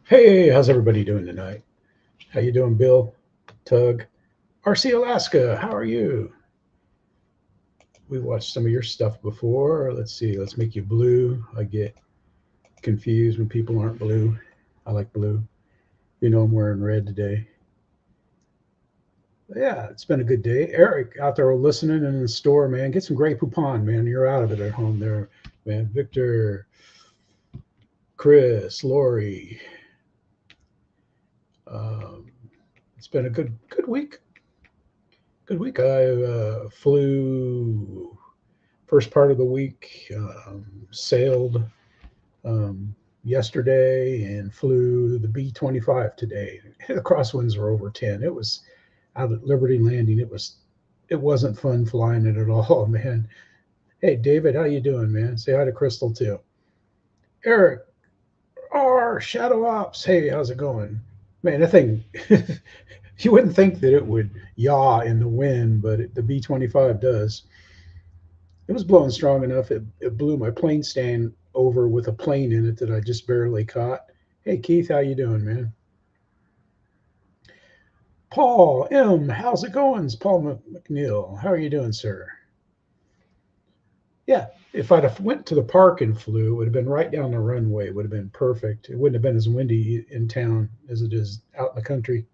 Hey, how's everybody doing tonight? How you doing, Bill, Tug, RC Alaska? How are you? We watched some of your stuff before. Let's see. Let's make you blue. I get confused when people aren't blue. I like blue. You know I'm wearing red today. Yeah, it's been a good day. Eric out there listening in the store, man. Get some Grey Poupon, man. You're out of it at home there, man. Victor, Chris, Lori. Um, it's been a good week. Good week. I flew first part of the week, sailed yesterday and flew the B-25 today. The crosswinds were over 10. It was out at Liberty Landing. It wasn't fun flying it at all, man. Hey, David, how you doing, man? Say hi to Crystal too. Eric, R Shadow Ops. Hey, how's it going? Man, that thing you wouldn't think that it would yaw in the wind, but the B-25 does. It was blowing strong enough. It blew my plane stand over with a plane in it that I just barely caught. Hey Keith, how you doing, man? Paul M, how's it going? It's Paul McNeil. How are you doing, sir? Yeah, if I'd have went to the park and flew, it would have been right down the runway. It would have been perfect. It wouldn't have been as windy in town as it is out in the country.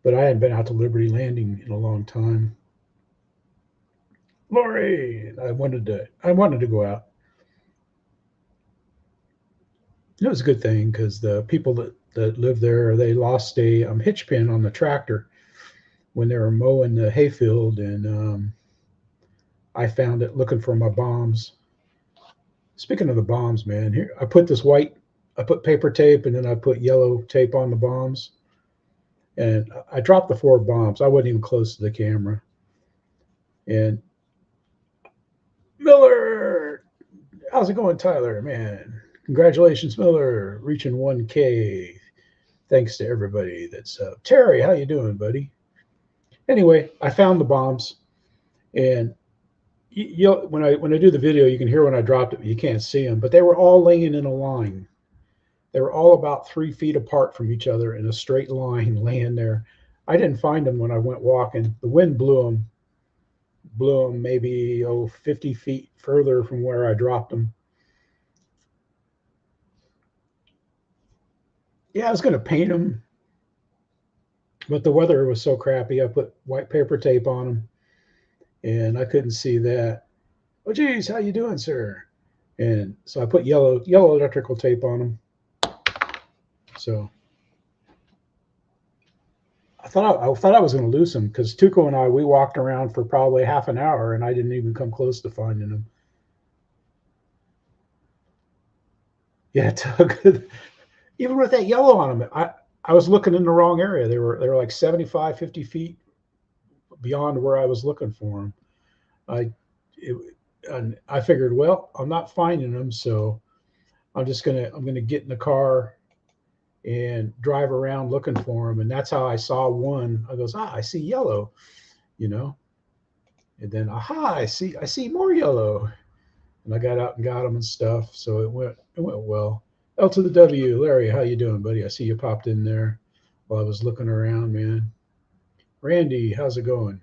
But I hadn't been out to Liberty Landing in a long time. Lori, I wanted to go out. It was a good thing because the people that live there, they lost a hitch pin on the tractor when they were mowing the hayfield, and I found it looking for my bombs. Speaking of the bombs, man, here I put paper tape, and then I put yellow tape on the bombs, and I dropped the 4 bombs. I wasn't even close to the camera, and Miller, how's it going, Tyler? Man, congratulations, Miller, reaching 1K. Thanks to everybody that's Terry. How you doing, buddy? Anyway, I found the bombs, and when I do the video, you can hear when I dropped it, but you can't see them. But they were all laying in a line. They were all about 3 feet apart from each other in a straight line, laying there. I didn't find them when I went walking. The wind blew them maybe 50 feet further from where I dropped them. Yeah, I was going to paint them, but the weather was so crappy. I put white paper tape on them, and I couldn't see that. Oh, geez, how you doing, sir? And so I put yellow electrical tape on them. So I thought I was going to lose them because Tuco and we walked around for probably half an hour, and I didn't even come close to finding them. Yeah, Tug. Even with that yellow on them, I was looking in the wrong area. They were like 75, 50 feet beyond where I was looking for them. I it, and I figured, well, I'm not finding them, so I'm gonna get in the car and drive around looking for them. And that's how I saw one. I goes, I see yellow, you know, and then I see more yellow, and I got out and got them and stuff. So it went well. L to the W, Larry, how you doing, buddy? I see you popped in there while I was looking around, man. Randy, how's it going?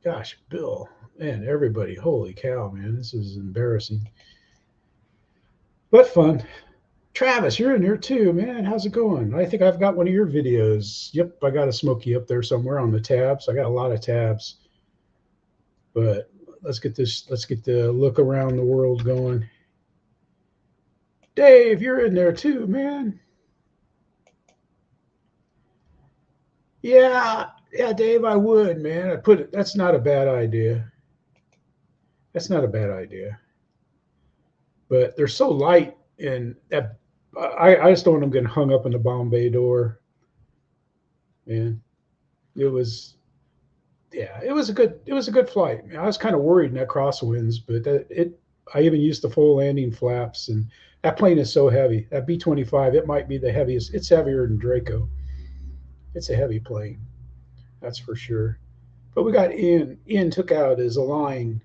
Gosh, Bill, man, everybody, holy cow, man, this is embarrassing, but fun. Travis, you're in here too, man. How's it going? I think I've got one of your videos. Yep, I got a Smoky up there somewhere on the tabs. I got a lot of tabs, but let's get this. Let's get the look around the world going. Dave, you're in there too, man. Yeah, Dave, I would, man. I put it. That's not a bad idea. That's not a bad idea. But they're so light, and that I just don't want them getting hung up in the bomb bay door. Man, it was it was a good flight. I was kind of worried in that crosswinds, but I even used the full landing flaps, and that plane is so heavy. That B-25, it might be the heaviest. It's heavier than Draco. It's a heavy plane, that's for sure. But we got Ian. Ian took out his Align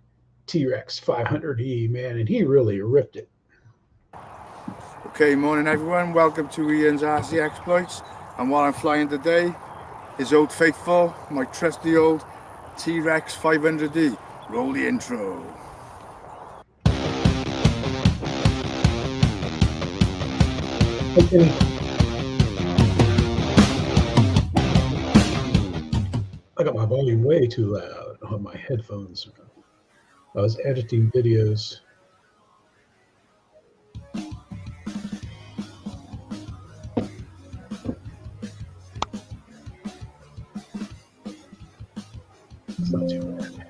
T-Rex 500E, man, and he really ripped it. Okay, morning everyone. Welcome to Ian's RC Exploits. And while I'm flying today, is Old Faithful, my trusty old T-Rex 500D. Roll the intro. Okay. I got my volume way too loud on my headphones. I was editing videos. It's not too bad.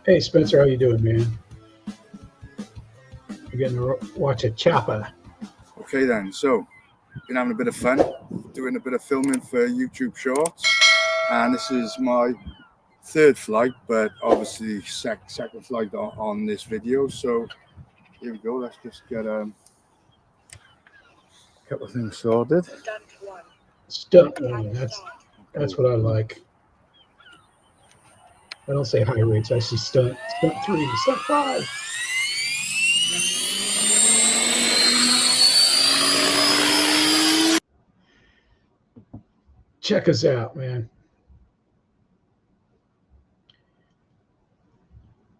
Hey Spencer, how you doing, man? We're getting to watch a chopper. Okay then, so been having a bit of fun, doing a bit of filming for YouTube Shorts, and this is my third flight, but obviously second flight on this video. So here we go. Let's just get a couple of things sorted. Stunt one. That's what I like. I don't say high rates. I say stunt 3, stunt 5. Check us out, man.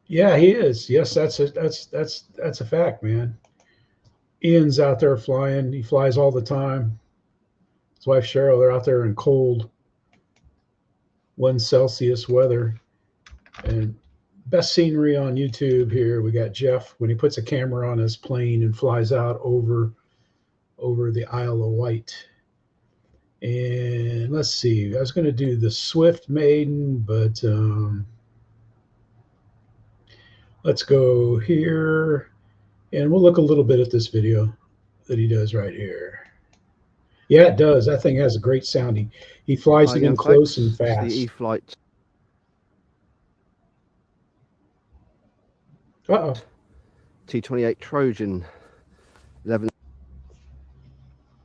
Yeah, he is. Yes, that's a fact, man. Ian's out there flying. He flies all the time. His wife Cheryl, they're out there in cold 1 Celsius weather. And best scenery on YouTube here. We got Jeff when he puts a camera on his plane and flies out over the Isle of Wight. And let's see, I was going to do the Swift Maiden, but let's go here and we'll look a little bit at this video that he does right here. Yeah, it does. That thing has a great sound. He flies it in close and fast. The Eflite. Uh-oh. T28 Trojan 11.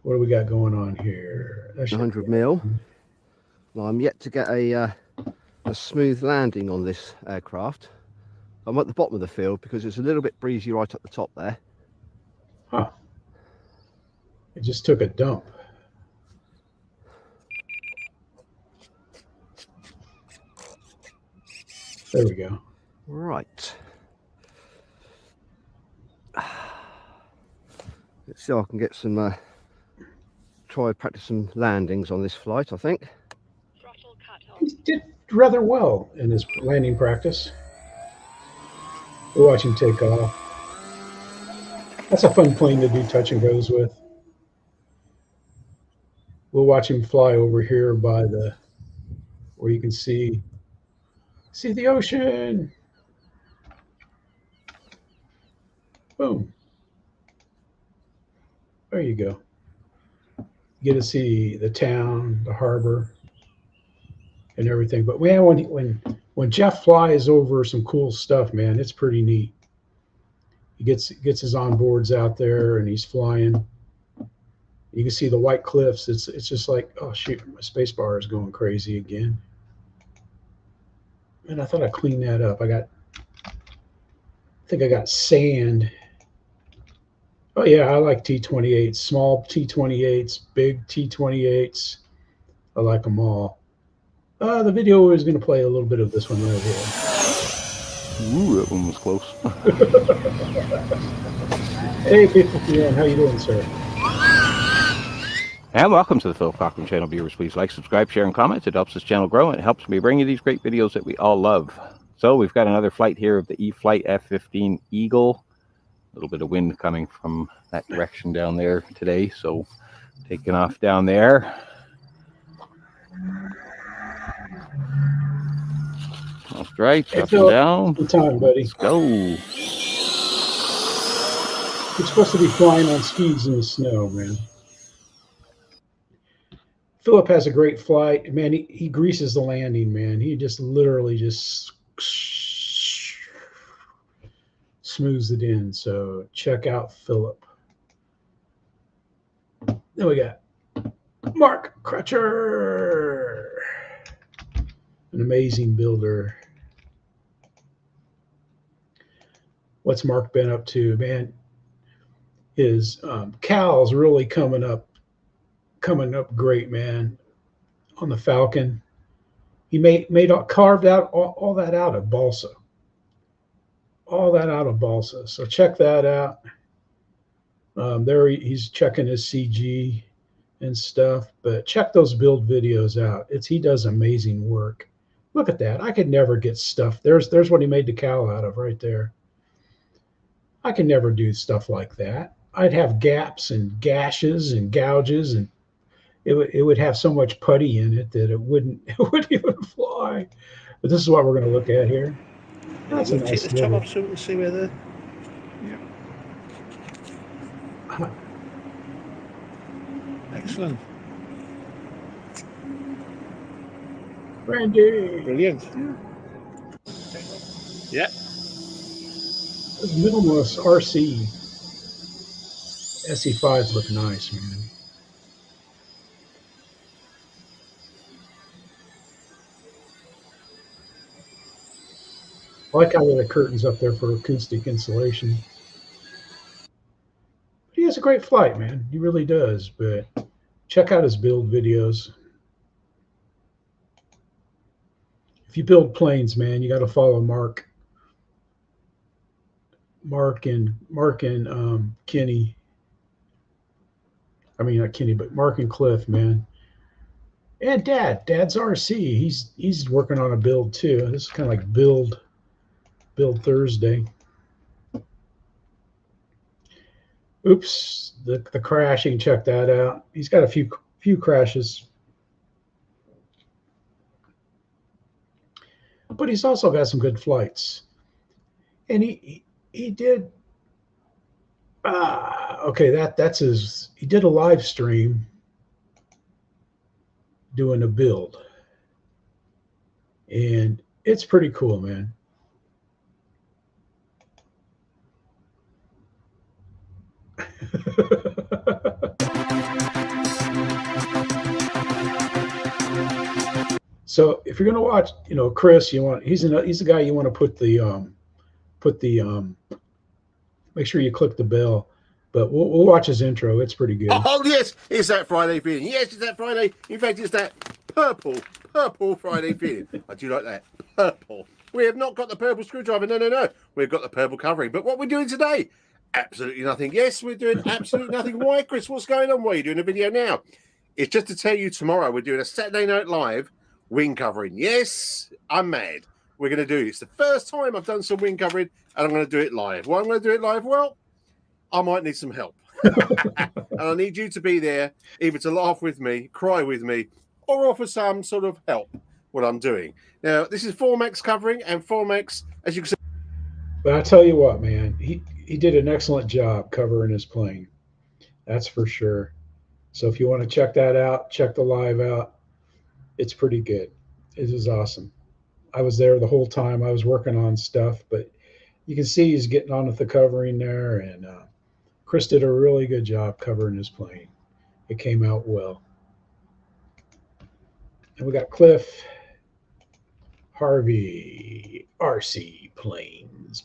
What do we got going on here? 100 mil. Well, I'm yet to get a smooth landing on this aircraft. I'm at the bottom of the field because it's a little bit breezy right at the top there. Huh. It just took a dump. There we go. Right. Let's see if I can get some, try practice some landings on this flight, I think. He did rather well in his landing practice. We'll watch him take off. That's a fun plane to do touch and goes with. We'll watch him fly over here by the, where you can see the ocean. Boom. There you go. You get to see the town, the harbor, and everything. But man, when Jeff flies over some cool stuff, man, it's pretty neat. He gets his onboards out there and he's flying. You can see the white cliffs. It's just like, oh shoot, my space bar is going crazy again. And I thought I cleaned that up. I think I got sand. Oh yeah, I like T28s, small T28s, big T28s. I like them all. The video is going to play a little bit of this one right here. Ooh, that one was close. Hey, people, yeah, how you doing, sir? And welcome to the Phil Cockram channel. Viewers, please like, subscribe, share, and comment. It helps this channel grow, and it helps me bring you these great videos that we all love. So we've got another flight here of the Eflite F-15 Eagle. A little bit of wind coming from that direction down there today, so taking off down there. That's right, up and down. Good time, buddy. Let's go. You're supposed to be flying on skis in the snow, man. Philip has a great flight. Man, he greases the landing, man. He just literally just smooths it in. So check out Philip. Then we got Mark Crutcher, an amazing builder. What's Mark been up to, man? His Cal's really coming up great, man. On the Falcon, he carved out all that out of Balsa, So check that out. There he's checking his CG and stuff, but check those build videos out. He does amazing work. Look at that. I could never get stuff. There's what he made the cowl out of right there. I could never do stuff like that. I'd have gaps and gashes and gouges, and it would have so much putty in it that it wouldn't even fly. But this is what we're going to look at here. That's a We'll nice take the top off so we can see where the excellent. Randy. Brilliant. Yeah. Those minimalist RC SE5s look nice, man. I like how there are curtains up there for acoustic insulation. But he has a great flight, man. He really does. But check out his build videos. If you build planes, man, you got to follow Mark and Kenny. I mean, not Kenny, but Mark and Cliff, man. And Dad's RC. He's working on a build too. This is kind of like build Thursday. Oops, the crashing. Check that out. He's got a few crashes, but he's also got some good flights. And he did. Okay, that's his. He did a live stream doing a build, and it's pretty cool, man. So if you're gonna watch, Chris, he's the guy you want to put the make sure you click the bell. But we'll watch his intro. It's pretty good. Oh yes, it's that Friday feeling. Yes, it's that Friday. In fact, it's that purple Friday feeling. I do like that purple. We have not got the purple screwdriver. No. We've got the purple covering. But what we're doing today? Absolutely nothing. Yes, we're doing absolutely nothing. Why, Chris? What's going on? Why are you doing a video now? It's just to tell you tomorrow we're doing a Saturday Night Live wing covering. Yes, I'm mad. We're going to do it. It's the first time I've done some wing covering, and I'm going to do it live. Why I'm going to do it live? Well, I might need some help. And I need you to be there, either to laugh with me, cry with me, or offer some sort of help what I'm doing. Now, this is Formax covering, and Formax, as you can see. But I tell you what, man, he did an excellent job covering his plane. That's for sure. So if you want to check that out, check the live out. It's pretty good. It is awesome. I was there the whole time. I was working on stuff, but you can see he's getting on with the covering there, and Chris did a really good job covering his plane. It came out well. And we got Cliff, Harvey, RC, planes.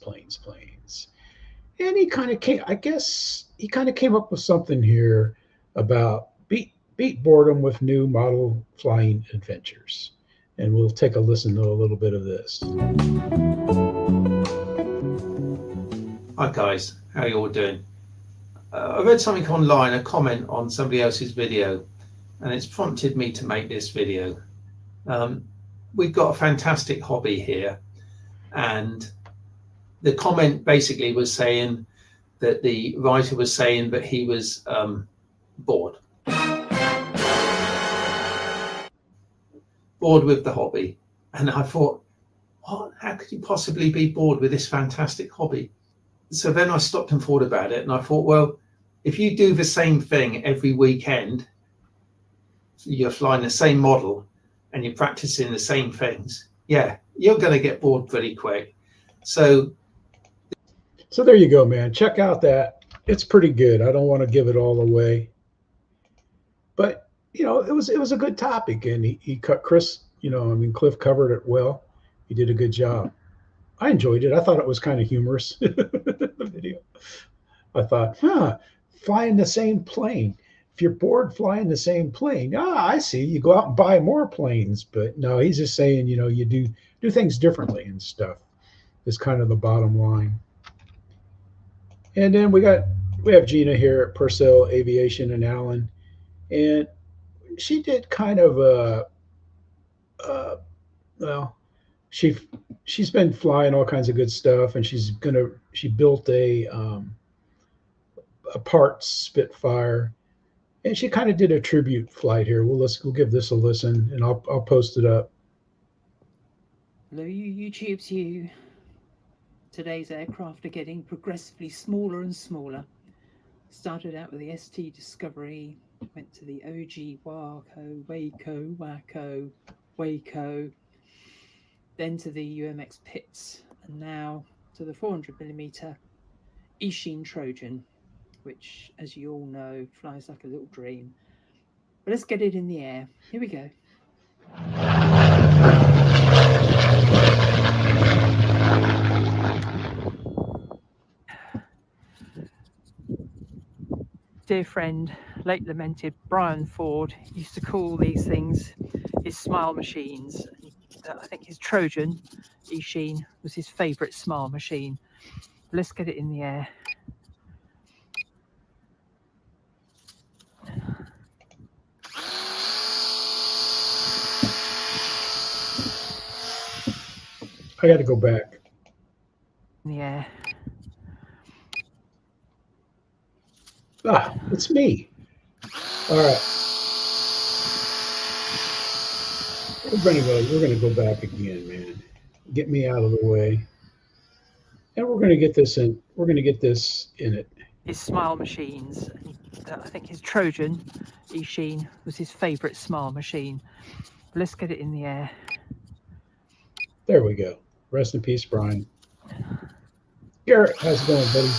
And he kind of came up with something here about beat boredom with new model flying adventures. And we'll take a listen to a little bit of this. Hi guys, how you all doing? I read something online, a comment on somebody else's video, and it's prompted me to make this video. We've got a fantastic hobby here, and the comment basically was saying that the writer was saying that he was bored with the hobby. And I thought, what? How could you possibly be bored with this fantastic hobby? So then I stopped and thought about it, and I thought, well, if you do the same thing every weekend, you're flying the same model and you're practicing the same things, yeah, you're going to get bored pretty quick. So there you go, man. Check out that. It's pretty good. I don't want to give it all away. But, it was a good topic, and he cut Chris. Cliff covered it well. He did a good job. I enjoyed it. I thought it was kind of humorous. The video. I thought, flying the same plane. If you're bored flying the same plane, I see. You go out and buy more planes. But no, he's just saying, you do things differently and stuff. Is kind of the bottom line. And then we have Gina here at Purcell Aviation and Allen, and she did kind of well, she's been flying all kinds of good stuff, and she built a parts Spitfire, and she kind of did a tribute flight here. We'll give this a listen, and I'll post it up. Hello, you YouTubes, you. Today's aircraft are getting progressively smaller and smaller. Started out with the ST Discovery, went to the OG WACO, then to the UMX Pits, and now to the 400mm Eachine Trojan, which, as you all know, flies like a little dream. But let's get it in the air. Here we go. Dear friend, late lamented Brian Ford used to call these things his smile machines. I think his Trojan, Eachine, was his favourite smile machine. Let's get it in the air. I got to go back. In the air. It's me. All right. We're gonna go back again, man. Get me out of the way. And we're gonna get this in. We're gonna get this in it. His smile machines. I think his Trojan, Eachine, was his favourite smile machine. Let's get it in the air. There we go. Rest in peace, Brian. Garrett, how's it going, buddy?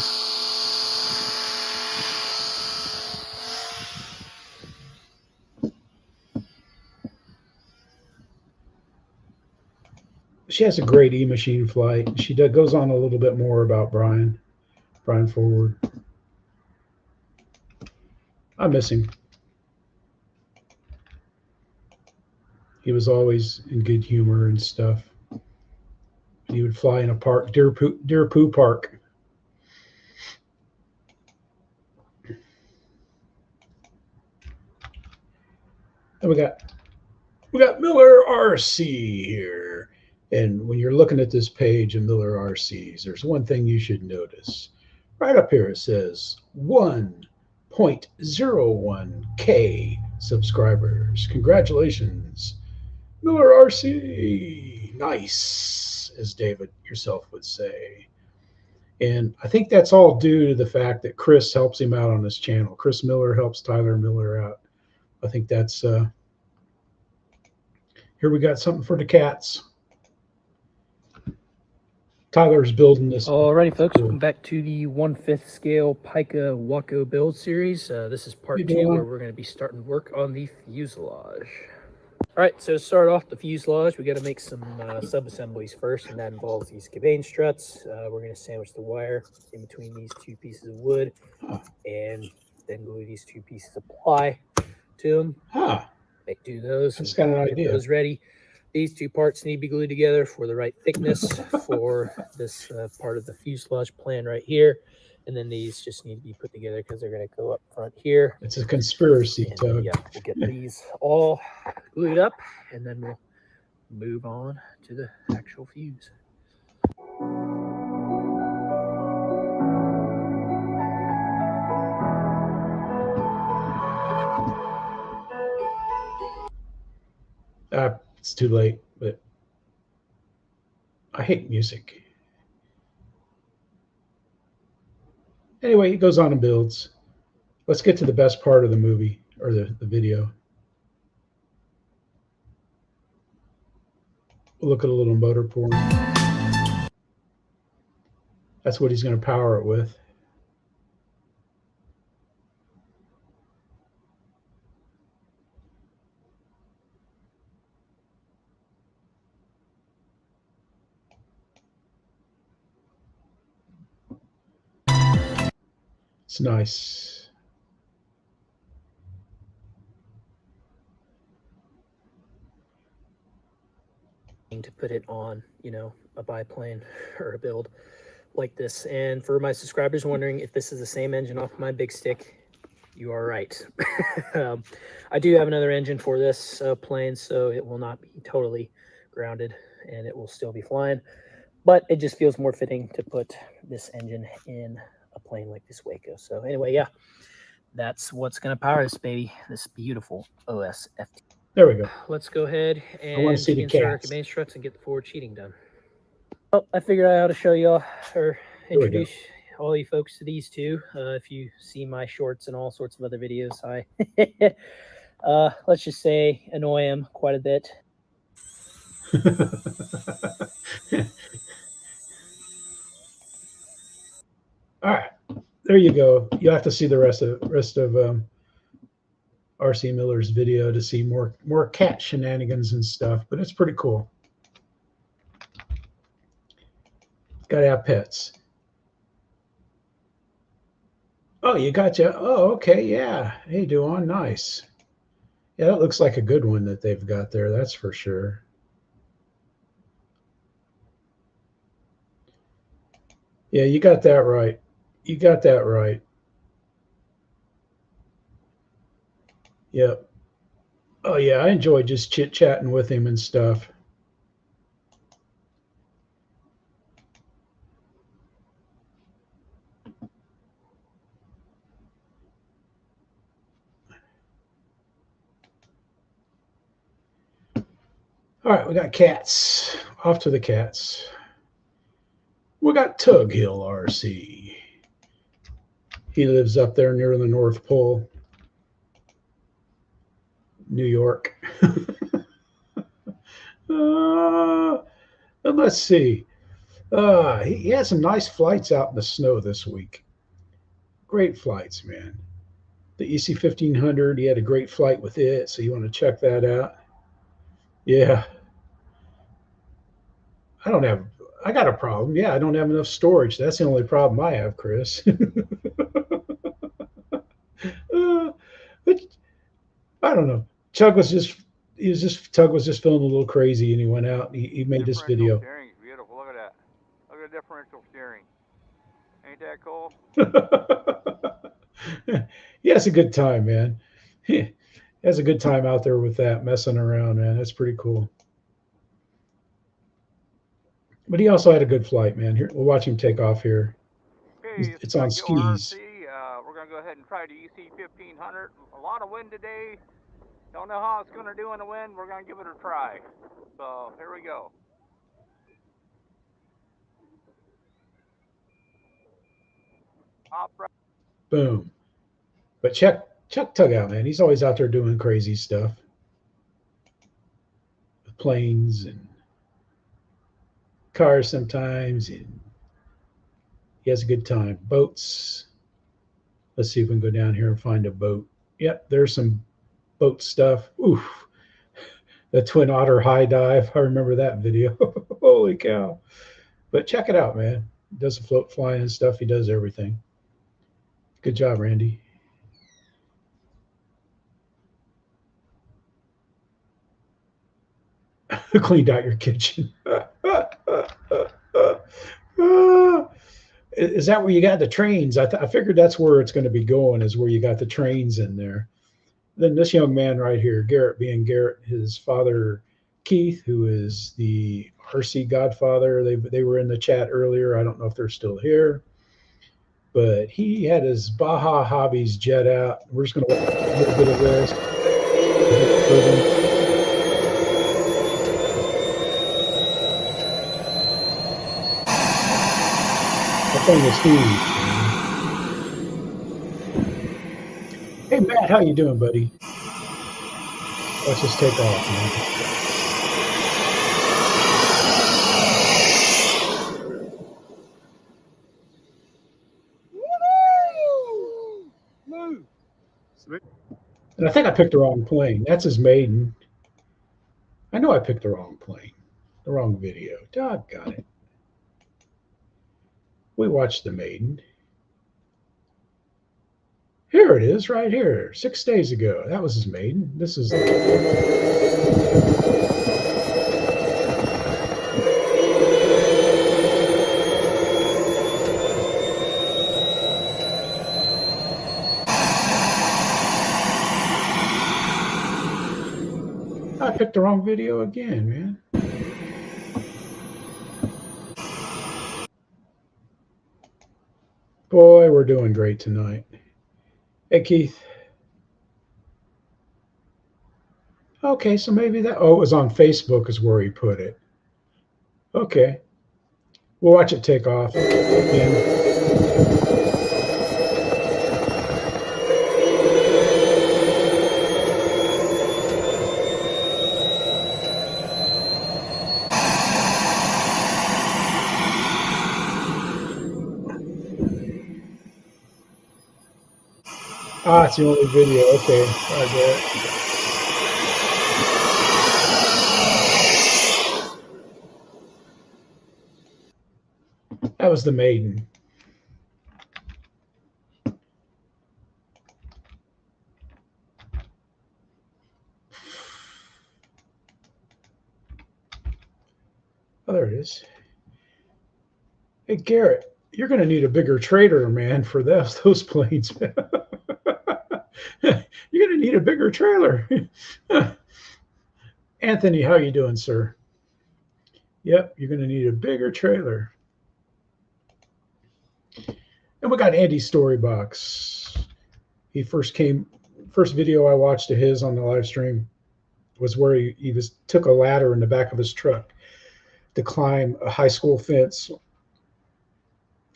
She has a great E-machine flight. She goes on a little bit more about Brian Forward. I miss him. He was always in good humor and stuff. He would fly in a park, Deer Poo Park. And we got Miller RC here. And when you're looking at this page of Miller RCs, there's one thing you should notice. Right up here it says 1.01K subscribers. Congratulations, Miller RC. Nice, as David yourself would say. And I think that's all due to the fact that Chris helps him out on this channel. Chris Miller helps Tyler Miller out. I think that's here we got something for the cats. Tyler's building this. Alrighty, folks, welcome back to the 1/5 scale Pica WACO build series. This is part 2 where we're going to be starting work on the fuselage. Alright, so to start off the fuselage, we got to make some sub-assemblies first, and that involves these cabane struts. We're going to sandwich the wire in between these two pieces of wood, and then glue these two pieces of ply to them. Do those. That's got an idea. Those ready. These two parts need to be glued together for the right thickness for this part of the fuselage plan right here. And then these just need to be put together because they're going to go up front here. It's a conspiracy, Tug. Yeah, we'll get these all glued up, and then we'll move on to the actual fuse. It's too late, but I hate music. Anyway, he goes on and builds. Let's get to the best part of the movie, or the video. We'll look at a little motor porn. That's what he's going to power it with. It's nice. To put it on, you know, a biplane or a build like this. And for my subscribers wondering if this is the same engine off my big stick, you are right. I do have another engine for this plane, so it will not be totally grounded and it will still be flying, but it just feels more fitting to put this engine in a plane like this WACO. So anyway, yeah, that's what's going to power this baby, this beautiful OSFT. There we go. Let's go ahead I want and to see the insert our cats. command struts and get the forward cheating done. Well, I figured I ought to show y'all or There we go. introduce all you folks to these two. If you see my shorts and all sorts of other videos, I let's just say annoy them quite a bit. All right, there you go. You have to see the rest of RC Miller's video to see more cat shenanigans and stuff, but it's pretty cool. Gotta have pets. Oh, you gotcha. Oh, okay, yeah. Hey, doing nice. Yeah, that looks like a good one that they've got there. That's for sure. Yeah, you got that right. You got that right. Yep. Oh yeah, I enjoy just chit-chatting with him and stuff. All right, we got cats. Off to the cats. We got Tughill RC. He lives up there near the North Pole, New York. And let's see. He had some nice flights out in the snow this week. Great flights, man. The EC-1500, he had a great flight with it, so you want to check that out. Yeah. I got a problem. Yeah, I don't have enough storage. That's the only problem I have, Chris. But I don't know. Tug was just feeling a little crazy, and he went out and he made this video. Steering is beautiful. Look at that. Look at the differential steering. Ain't that cool? He has a good time, man. He has a good time out there with that, messing around, man. That's pretty cool. But he also had a good flight, man. Here, we'll watch him take off here. Okay, It's on skis. RC, we're going to go ahead and try the EC-1500. A lot of wind today. Don't know how it's going to do in the wind. We're going to give it a try. So here we go. Boom. But check Tug out, man. He's always out there doing crazy stuff. With planes and cars sometimes. And he has a good time. Boats. Let's see if we can go down here and find a boat. Yep, there's some boat stuff. Oof. The Twin Otter high dive. I remember that video. Holy cow. But check it out, man. He does the float flying and stuff. He does everything. Good job, Randy. Cleaned out your kitchen. Is that where you got the trains? I figured that's where it's going to be going, is where you got the trains in there. Then this young man right here, Garrett, being Garrett, his father, Keith, who is the RC godfather. They were in the chat earlier. I don't know if they're still here. But he had his Baja Hobbies jet out. We're just going to watch a little bit of this. That thing is huge. Hey, Matt, how you doing, buddy? Let's just take off, man. And I think I picked the wrong plane. That's his Maiden. I know I picked the wrong plane. The wrong video. Doggone it. We watched the Maiden. Here it is, right here. 6 days ago. That was his maiden. This is. I picked the wrong video again, man. Boy, we're doing great tonight. Hey, Keith. Okay, so maybe that. Oh, it was on Facebook is where he put it. Okay. We'll watch it take off. Again. Ah, it's the only video. Okay, I get it. That was the maiden. Oh, there it is. Hey, Garrett, you're going to need a bigger trailer, man, for those planes. You're going to need a bigger trailer. Anthony, how you doing, sir? Yep, you're going to need a bigger trailer. And we got Andy's story box. He first video I watched of his on the live stream was where he took a ladder in the back of his truck to climb a high school fence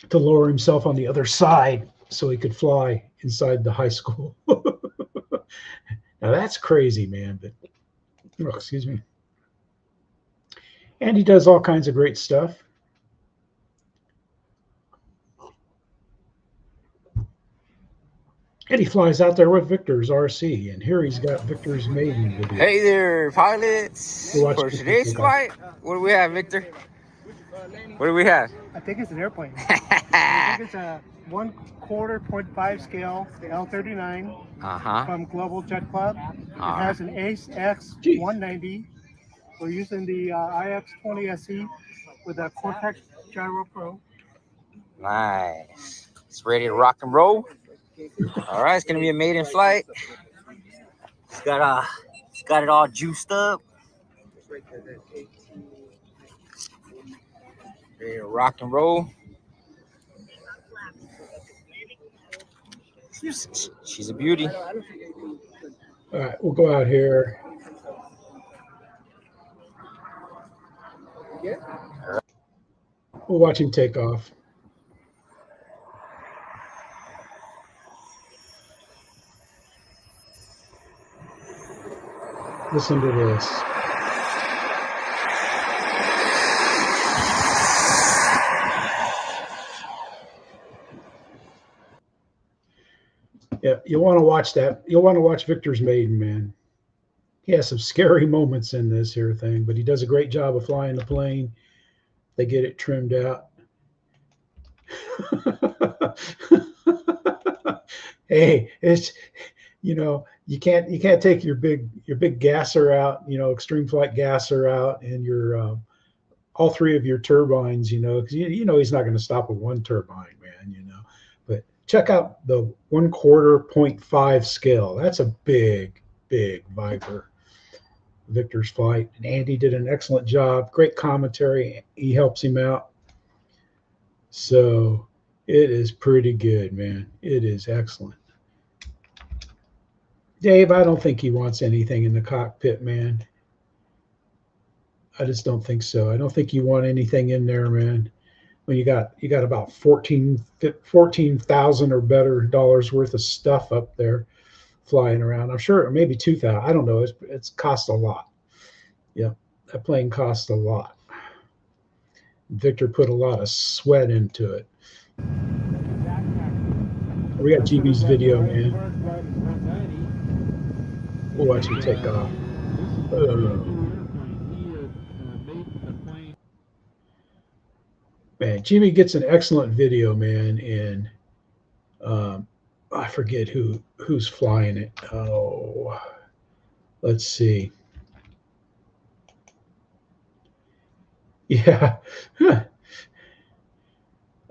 to lower himself on the other side so he could fly inside the high school. Now that's crazy, man. But oh, excuse me. And he does all kinds of great stuff. And he flies out there with Victor's RC, and here he's got Victor's maiden video. Hey there, pilots. For today's flight, what do we have, Victor? What do we have? I think it's an airplane. I think it's a 1/4 .5 scale L39 from Global Jet Club. It has an Ace X 190. We're using the IX20 SE with a Cortex Gyro Pro. Nice. It's ready to rock and roll. All right, it's gonna be a maiden flight. It's got it all juiced up. Ready to rock and roll. She's a beauty. All right, we'll go out here. We'll watch him take off. Listen to this. Yeah, you'll want to watch that. You'll want to watch Victor's maiden, man. He has some scary moments in this here thing, but he does a great job of flying the plane. They get it trimmed out. Hey, it's, you know, you can't take your big gasser out, you know, extreme flight gasser out, and your all three of your turbines, you know, because you know he's not going to stop with one turbine, man, you know. But check out the 1/4 .5 scale. That's a big Viper. Victor's flight, and Andy did an excellent job. Great commentary. He helps him out. So it is pretty good, man. It is excellent. Dave, I don't think he wants anything in the cockpit, man. I just don't think so. I don't think you want anything in there, man. When you got about 14,000 or better dollars worth of stuff up there flying around. I'm sure maybe 2,000. I don't know. It's cost a lot. Yeah, that plane cost a lot. Victor put a lot of sweat into it. We got GB's video, man. We'll watch him take off. Man, GB gets an excellent video, man, and I forget who's flying it. Oh, let's see. Yeah.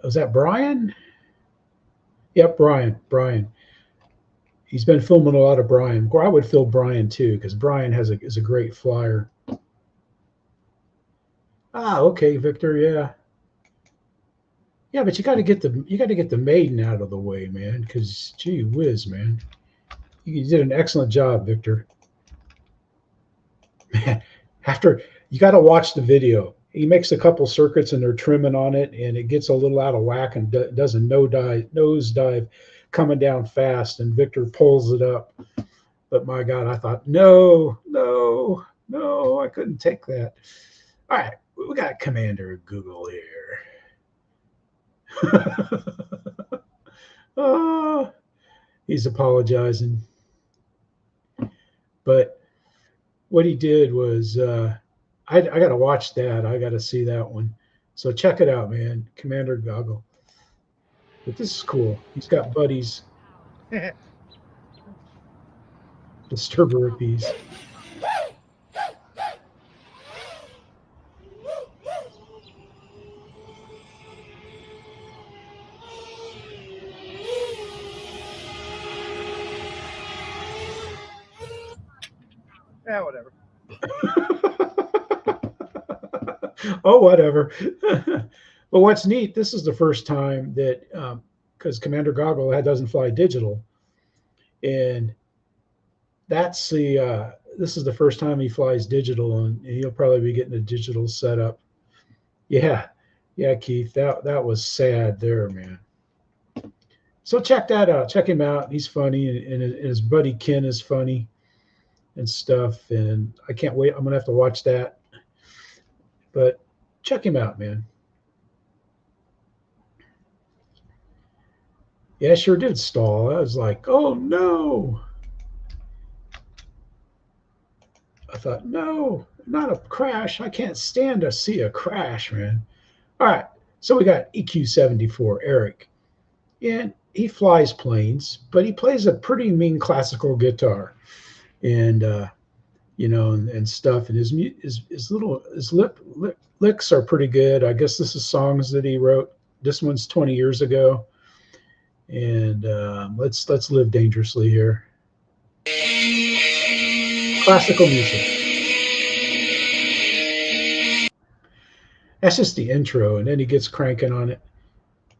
Was that Brian? Yep, Brian. He's been filming a lot of Brian. Or I would film Brian too, because Brian is a great flyer. Ah, okay, Victor. Yeah. Yeah, but you got to get the Maiden out of the way, man. Because gee whiz, man, you did an excellent job, Victor. Man, after you got to watch the video. He makes a couple circuits and they're trimming on it, and it gets a little out of whack and does a nosedive coming down fast, and Victor pulls it up. But my God, I thought, no, I couldn't take that. All right, we got Commander Google here. Oh, he's apologizing. But what he did was, I got to watch that. I got to see that one. So check it out, man. Commander Goggle. But this is cool. He's got buddies. Disturber appease. Yeah, whatever. Oh, whatever. But what's neat, this is the first time that, because Commander Goggle doesn't fly digital, and that's this is the first time he flies digital, and he'll probably be getting a digital setup. Yeah, Keith, that was sad there, man. So check that out. Check him out. He's funny, and his buddy Ken is funny and stuff. And I can't wait. I'm gonna have to watch that. But check him out, man. Yeah, I sure did stall. I was like, oh no. I thought, no, not a crash. I can't stand to see a crash, man. All right, so we got EQ-74, Eric. And he flies planes, but he plays a pretty mean classical guitar. And and stuff. And his licks are pretty good. I guess this is songs that he wrote. This one's 20 years ago. And let's live dangerously here. Classical music. That's just the intro, and then he gets cranking on it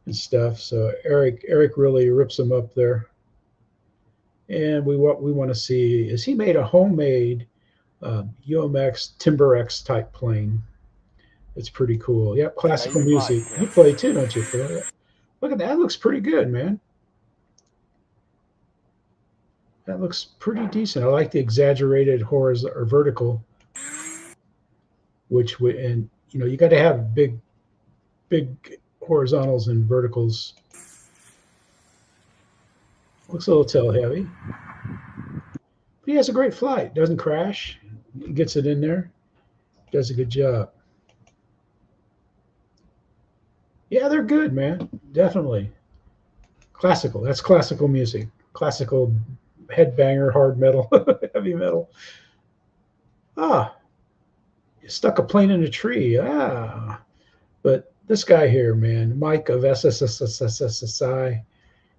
and stuff. So Eric really rips him up there. And what we want to see is he made a homemade UMX TimberX type plane. It's pretty cool. Yep, classical music. You play too, don't you, Phil? Look at that. That looks pretty good, man. That looks pretty decent. I like the exaggerated horizontal or vertical, you got to have big horizontals and verticals. Looks a little tail heavy. But he has a great flight. Doesn't crash. He gets it in there. Does a good job. Yeah, they're good, man. Definitely. Classical. That's classical music. Classical headbanger, hard metal, heavy metal. You stuck a plane in a tree. But this guy here, man, Mike of SSSSSSI,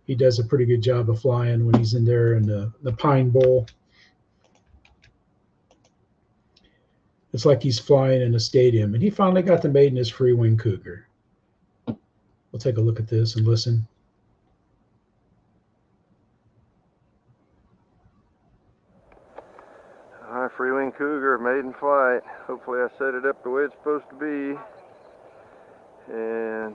he does a pretty good job of flying when he's in there in the Pine Bowl. It's like he's flying in a stadium, and he finally got to Maiden his free wing Cougar. We'll take a look at this and listen. Hi, free wing Cougar, Maiden flight. Hopefully I set it up the way it's supposed to be. And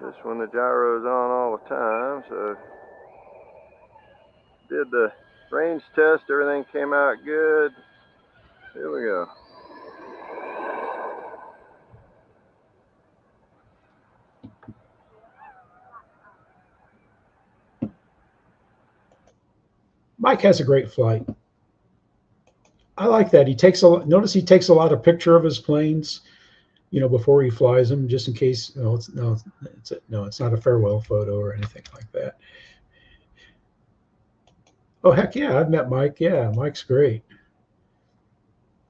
just when the gyro's on all the time, so did the range test, everything came out good. Here we go. Mike has a great flight. I like that. Notice he takes a lot of picture of his planes. before he flies them, just in case. It's not a farewell photo or anything like that. Oh, heck yeah, I've met Mike. Yeah, Mike's great.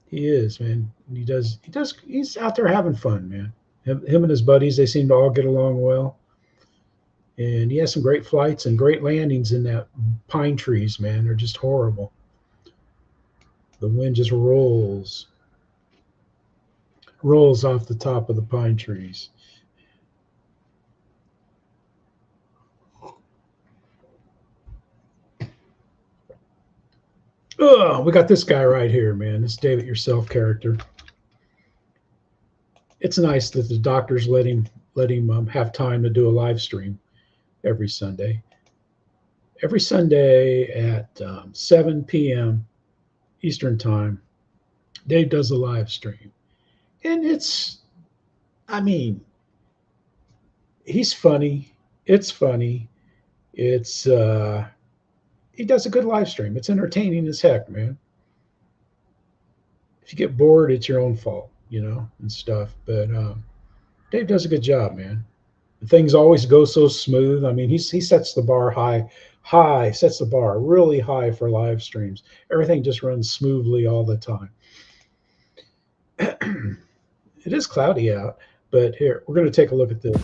He is, man. He's out there having fun, man. Him and his buddies, they seem to all get along well. And he has some great flights and great landings in that pine trees, man. They're just horrible. The wind just rolls off the top of the pine trees. Oh, we got this guy right here, man. This David Yourself character. It's nice that the doctors let him have time to do a live stream every Sunday. Every Sunday at 7 p.m. Eastern Time, Dave does a live stream. And he's funny. It's funny. He does a good live stream. It's entertaining as heck, man. If you get bored, it's your own fault, and stuff. But Dave does a good job, man. Things always go so smooth. I mean, he sets the bar high, sets the bar really high for live streams. Everything just runs smoothly all the time. It is cloudy out, but here, we're going to take a look at this.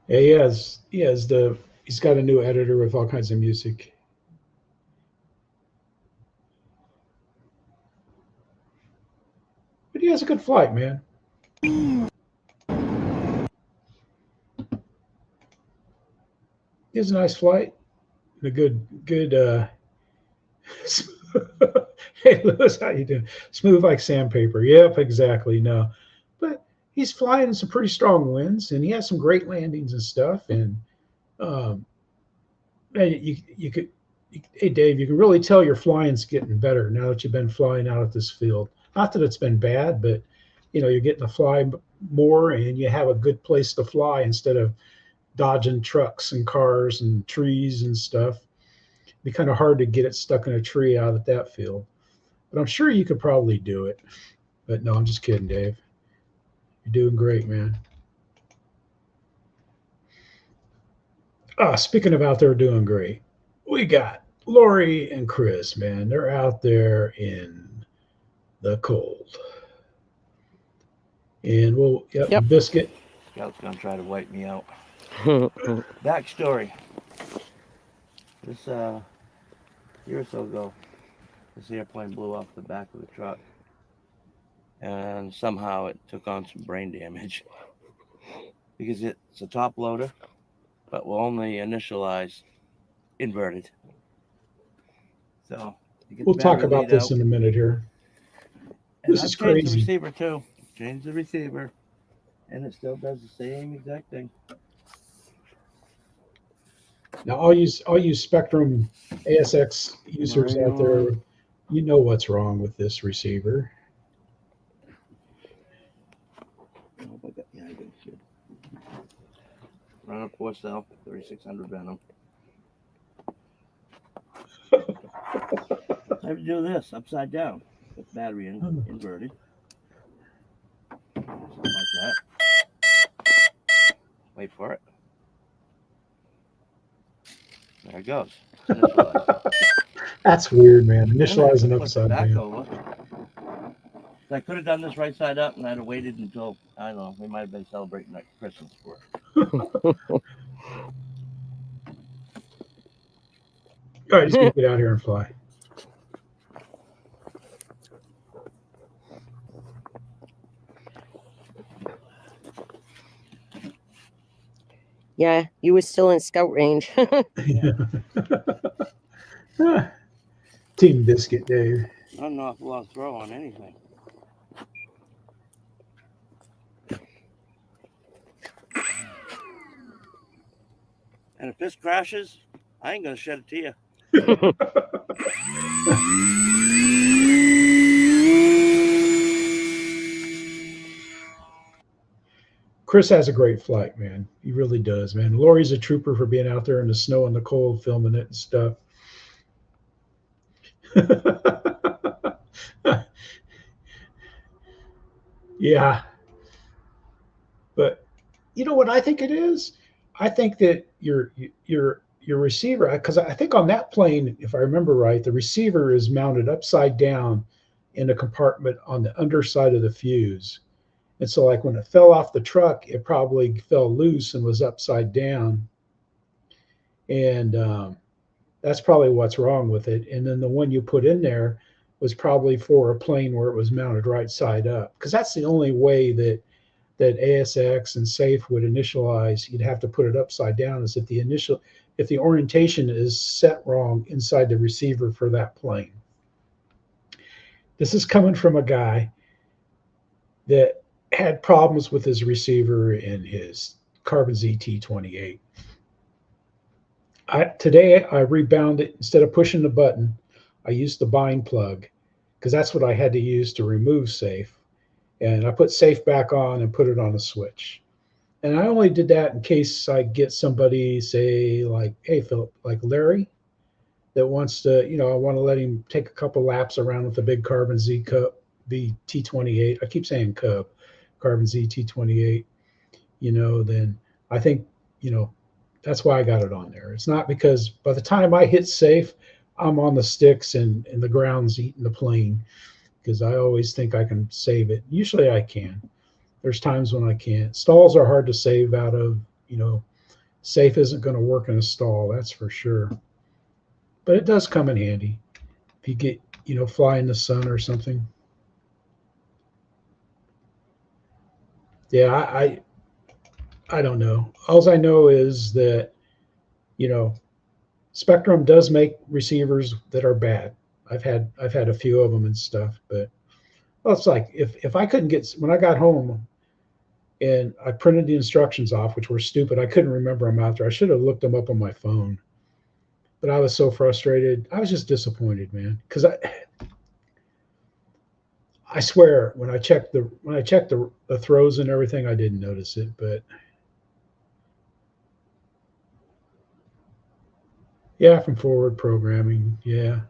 Yeah, he's got a new editor with all kinds of music. But he has a good flight, man. He has a nice flight. A good hey Lewis, how you doing? Smooth like sandpaper. Yep, exactly. No. But he's flying in some pretty strong winds, and he has some great landings and stuff. And you could, hey Dave, you can really tell your flying's getting better now that you've been flying out at this field. Not that it's been bad, but you're getting to fly more, and you have a good place to fly instead of dodging trucks and cars and trees and stuff. It'd be kind of hard to get it stuck in a tree out at that field. But I'm sure you could probably do it. But no, I'm just kidding, Dave. You're doing great, man. Speaking of out there doing great, we got Lori and Chris, man. They're out there in the cold. And Biscuit. Scout's going to try to wipe me out. Backstory. This year or so ago, this airplane blew off the back of the truck. And somehow it took on some brain damage because it's a top loader, but will only initialize inverted. So we'll talk about this in a minute here. And this is crazy. crazy. The receiver too. Change the receiver, and it still does the same exact thing. Now, all you Spectrum ASX users out there, you know what's wrong with this receiver. Yeah, I do. Run a Purcell 3600 Venom. I have to do this upside down with battery inverted. Something like that. Wait for it. There it goes. That's weird, man. Initializing upside down. I could have done this right side up, and I'd have waited until, I don't know, we might have been celebrating like Christmas for it. All right, just gonna get out here and fly. Yeah, you were still in scout range. Team Biscuit, Dave. Not an awful lot of throw on anything. And if this crashes, I ain't gonna shed a tear. Chris has a great flight, man. He really does, man. Lori's a trooper for being out there in the snow and the cold, filming it and stuff. Yeah. But you know what I think it is? I think that your receiver, because I think on that plane, if I remember right, the receiver is mounted upside down in a compartment on the underside of the fuse. And so like when it fell off the truck, it probably fell loose and was upside down. And that's probably what's wrong with it. And then the one you put in there was probably for a plane where it was mounted right side up, because that's the only way that ASX and SAFE would initialize. You'd have to put it upside down, is if the orientation is set wrong inside the receiver for that plane. This is coming from a guy that had problems with his receiver in his Carbon ZT-28. Today I rebound it. Instead of pushing the button, I used the bind plug, because that's what I had to use to remove SAFE. And I put SAFE back on and put it on a switch. And I only did that in case I get somebody, say, like, hey, Philip, like Larry, that wants to, I want to let him take a couple laps around with the big Carbon ZT-28. I keep saying Cub, Carbon ZT-28, then I think, that's why I got it on there. It's not because by the time I hit SAFE, I'm on the sticks and the ground's eating the plane, because I always think I can save it. Usually I can. There's times when I can't. Stalls are hard to save out of, SAFE isn't going to work in a stall, that's for sure. But it does come in handy if you get, fly in the sun or something. Yeah, I don't know. All I know is that, Spectrum does make receivers that are bad. I've had a few of them and stuff, but it's like if I couldn't get, when I got home and I printed the instructions off, which were stupid, I couldn't remember them out there. I should have looked them up on my phone, but I was so frustrated. I was just disappointed, man, because I swear when I checked the throws and everything, I didn't notice it, but yeah, from forward programming, yeah.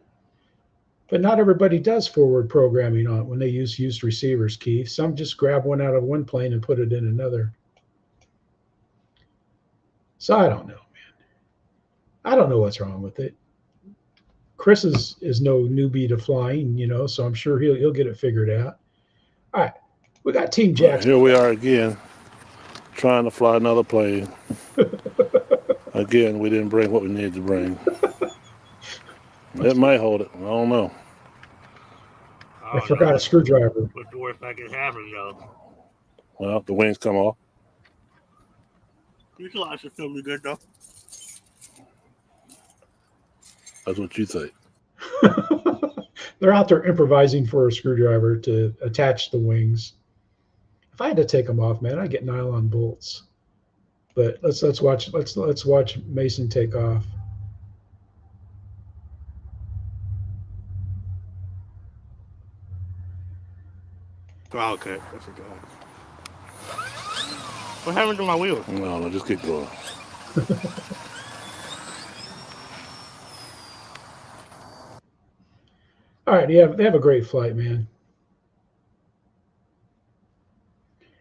But not everybody does forward programming on when they use used receivers, Keith. Some just grab one out of one plane and put it in another. So I don't know, man. I don't know what's wrong with it. Chris is no newbie to flying, so I'm sure he'll get it figured out. All right, we got Team Jackson. Here we are again, trying to fly another plane. Again, we didn't bring what we needed to bring. It might hold it. I don't know. I forgot a screwdriver. What's the worst that could happen, though? Well, the wings come off. Fuselage is still be good, though. That's what you think. They're out there improvising for a screwdriver to attach the wings. If I had to take them off, man, I'd get nylon bolts. But let's watch Mason take off. Oh, okay. That's a good one. What happened to my wheels? No, just keep going. All right, yeah, they have a great flight, man.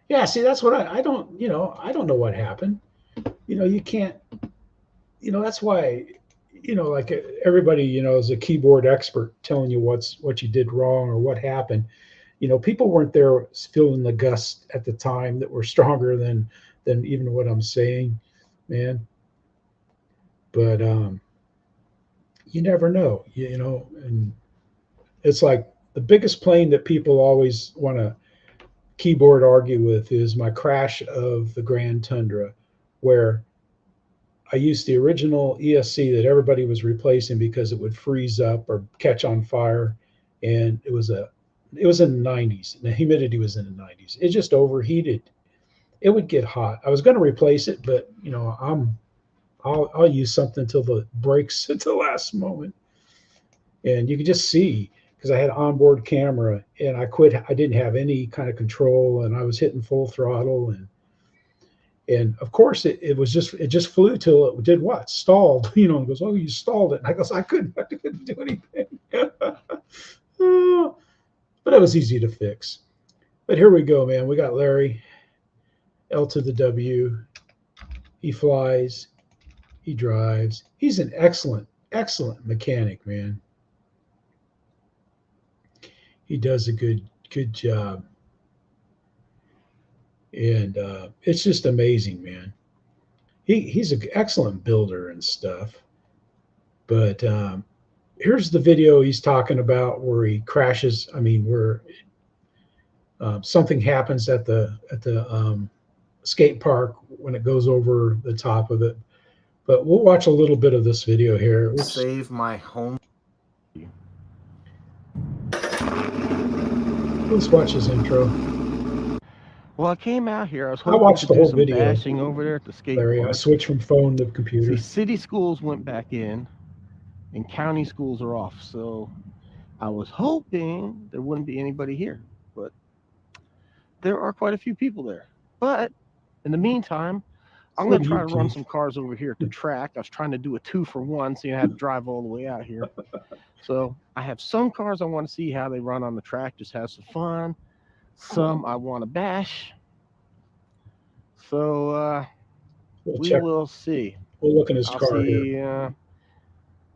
Yeah, see, that's what I don't, I don't know what happened. You can't, that's why, like everybody, is a keyboard expert telling you what you did wrong or what happened. People weren't there feeling the gusts at the time that were stronger than even what I'm saying, man. But you never know, and it's like the biggest plane that people always want to keyboard argue with is my crash of the Grand Tundra, where I used the original ESC that everybody was replacing because it would freeze up or catch on fire, and it was in the 90s. The humidity was in the 90s. It just overheated. It would get hot. I was going to replace it, but I'll use something until it breaks at the last moment. And you could just see, because I had onboard camera and I didn't have any kind of control, and I was hitting full throttle, and And of course, it just flew till it did what? Stalled, you know, and goes, oh, you stalled it. And I goes, I couldn't do anything. But it was easy to fix. But here we go, man. We got Larry, L to the W. He flies, he drives. He's an excellent mechanic, man. He does a good job. And it's just amazing, man. He's an excellent builder and stuff. But here's the video he's talking about where he crashes. I mean, where something happens at the skate park when it goes over the top of it. But we'll watch a little bit of this video here. Oops. Save my home. Let's watch his intro. Well, I came out here. I was I hoping watched to the do whole some video. bashing over there at the skate Larry, park. I switched from phone to computer. See, city schools went back in, and county schools are off. So I was hoping there wouldn't be anybody here, but there are quite a few people there. But in the meantime, I'm going to try to run some cars over here at the track. I was trying to do a 2-for-1, so you had to drive all the way out here. So I have some cars I want to see how they run on the track, just have some fun. Some I want to bash. So we will see. We'll look in his I'll car see, here.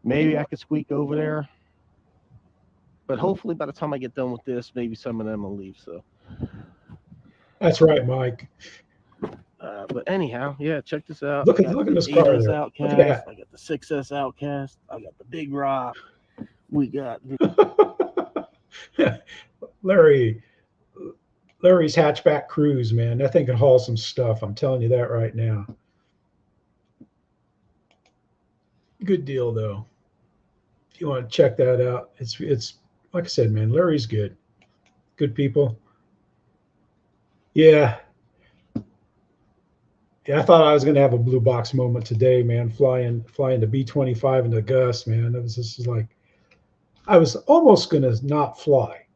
Maybe I could squeak over there. But hopefully by the time I get done with this, maybe some of them will leave. So That's right, Mike. But anyhow, yeah, check this out. Look at this car there. Outcast, Look at that. I got the 6S Outcast. I got the Big Rock. We got Larry's hatchback cruise, man. That thing can haul some stuff. I'm telling you that right now. Good deal, though. If you want to check that out, it's like I said, man. Larry's good. Good people. Yeah. Yeah, I thought I was going to have a blue box moment today, man. Flying the B-25 into Gus, man. It was just like I was almost going to not fly,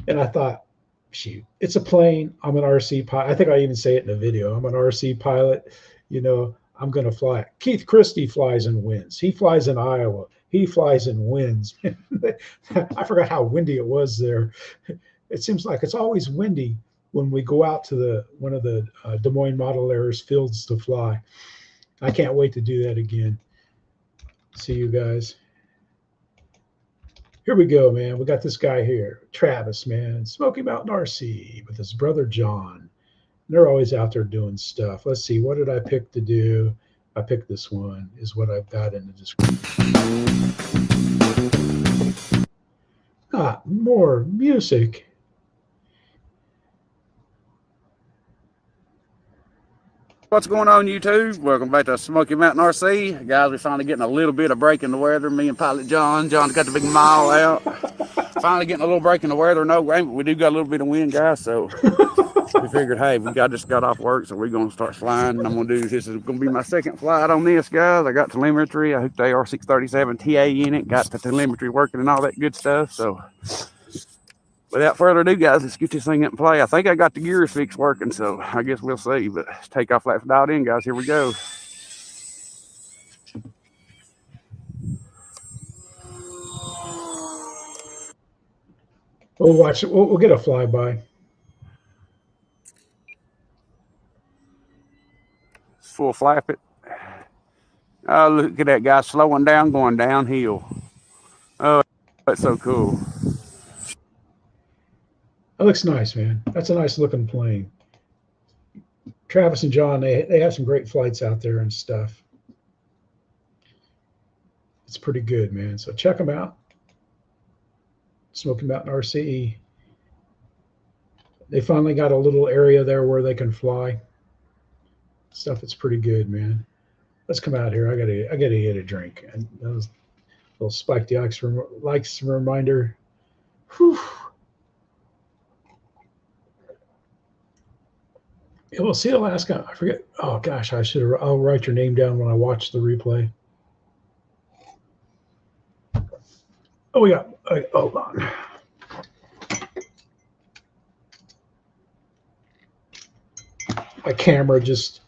and I thought, shoot, it's a plane. I'm an RC pilot. I think I even say it in the video. I'm an RC pilot. You know, I'm going to fly. Keith Christie flies and wins. He flies in Iowa. He flies and wins. I forgot how windy it was there. It seems like it's always windy when we go out to one of the Des Moines Model Airs fields to fly. I can't wait to do that again. See you guys. Here we go, man. We got this guy here, Travis, man, Smoky Mountain RC with his brother John. They're always out there doing stuff. Let's see, what did I pick to do? I picked this one, is what I've got in the description. More music. What's going on, YouTube? Welcome back to Smoky Mountain RC. Guys, we're finally getting a little bit of break in the weather. Me and Pilot John's got the big mile out. Finally getting a little break in the weather. No rain, but we do got a little bit of wind, guys. So we figured, hey, just got off work, so we're going to start flying. And I'm going to do this. Is going to be my second flight on this, guys. I got telemetry. I hooked the AR637 TA in it. Got the telemetry working and all that good stuff. So without further ado, guys, let's get this thing in play. I think I got the gears fix working, so I guess we'll see. But let's take off flat dialed in, guys. Here we go. We'll watch it. We'll get a flyby. Full flap it. Oh, look at that guy slowing down, going downhill. Oh, that's so cool. That looks nice, man. That's a nice looking plane. Travis and John, they have some great flights out there and stuff. It's pretty good, man. So check them out. Smoky Mountain RC. They finally got a little area there where they can fly. Stuff is pretty good, man. Let's come out here. I gotta get a drink. And that was a little Spike the Likes reminder. Whew. Yeah, we'll see Alaska. I forget. Oh gosh, I'll write your name down when I watch the replay. Oh, we got. Hold on. My camera just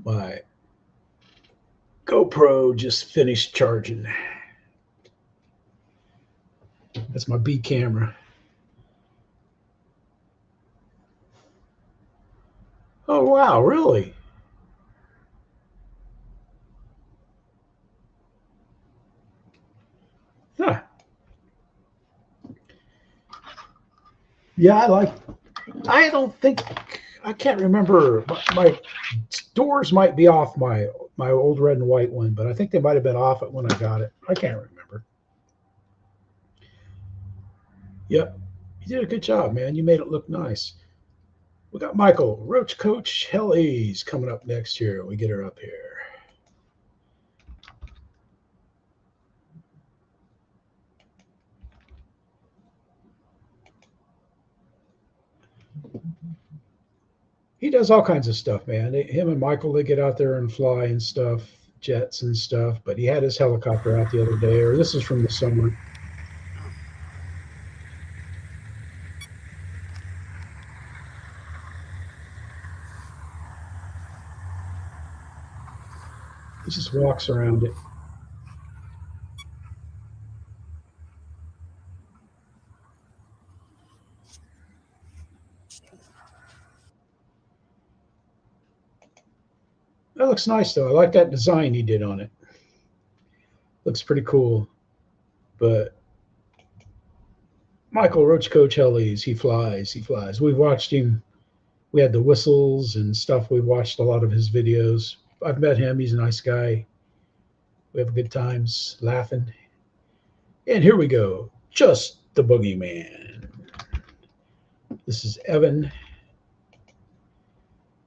My GoPro just finished charging. That's my B camera. Oh, wow, really? Huh. Yeah, I don't think, I can't remember. My doors might be off my old red and white one, but I think they might have been off it when I got it. I can't remember. Yep. You did a good job, man. You made it look nice. We got Michael, Roach Coach Hellies coming up next year. We get her up here. He does all kinds of stuff, man. Him and Michael, they get out there and fly and stuff, jets and stuff. But he had his helicopter out the other day, or this is from the summer. He just walks around it. That looks nice, though. I like that design he did on it. Looks pretty cool. But Michael, Roach Coach Hellies, he flies. We've watched him. We had the whistles and stuff. We've watched a lot of his videos. I've met him. He's a nice guy. We have good times laughing. And here we go. Just the Boogeyman. This is Evan.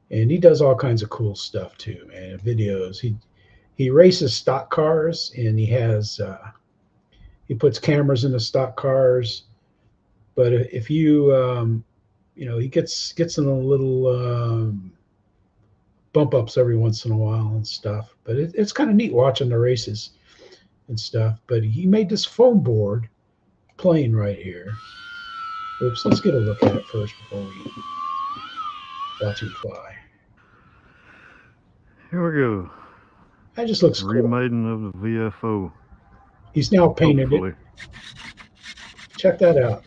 And he does all kinds of cool stuff too, man. Videos. He races stock cars, and he has he puts cameras in the stock cars. But if you he gets in a little bump ups every once in a while and stuff. But it's kind of neat watching the races and stuff. But he made this foam board plane right here. Oops, let's get a look at it first before we watch him fly. Here we go. That just looks cool. Maiden of the VFO. He's now painted Hopefully. it. Check that out.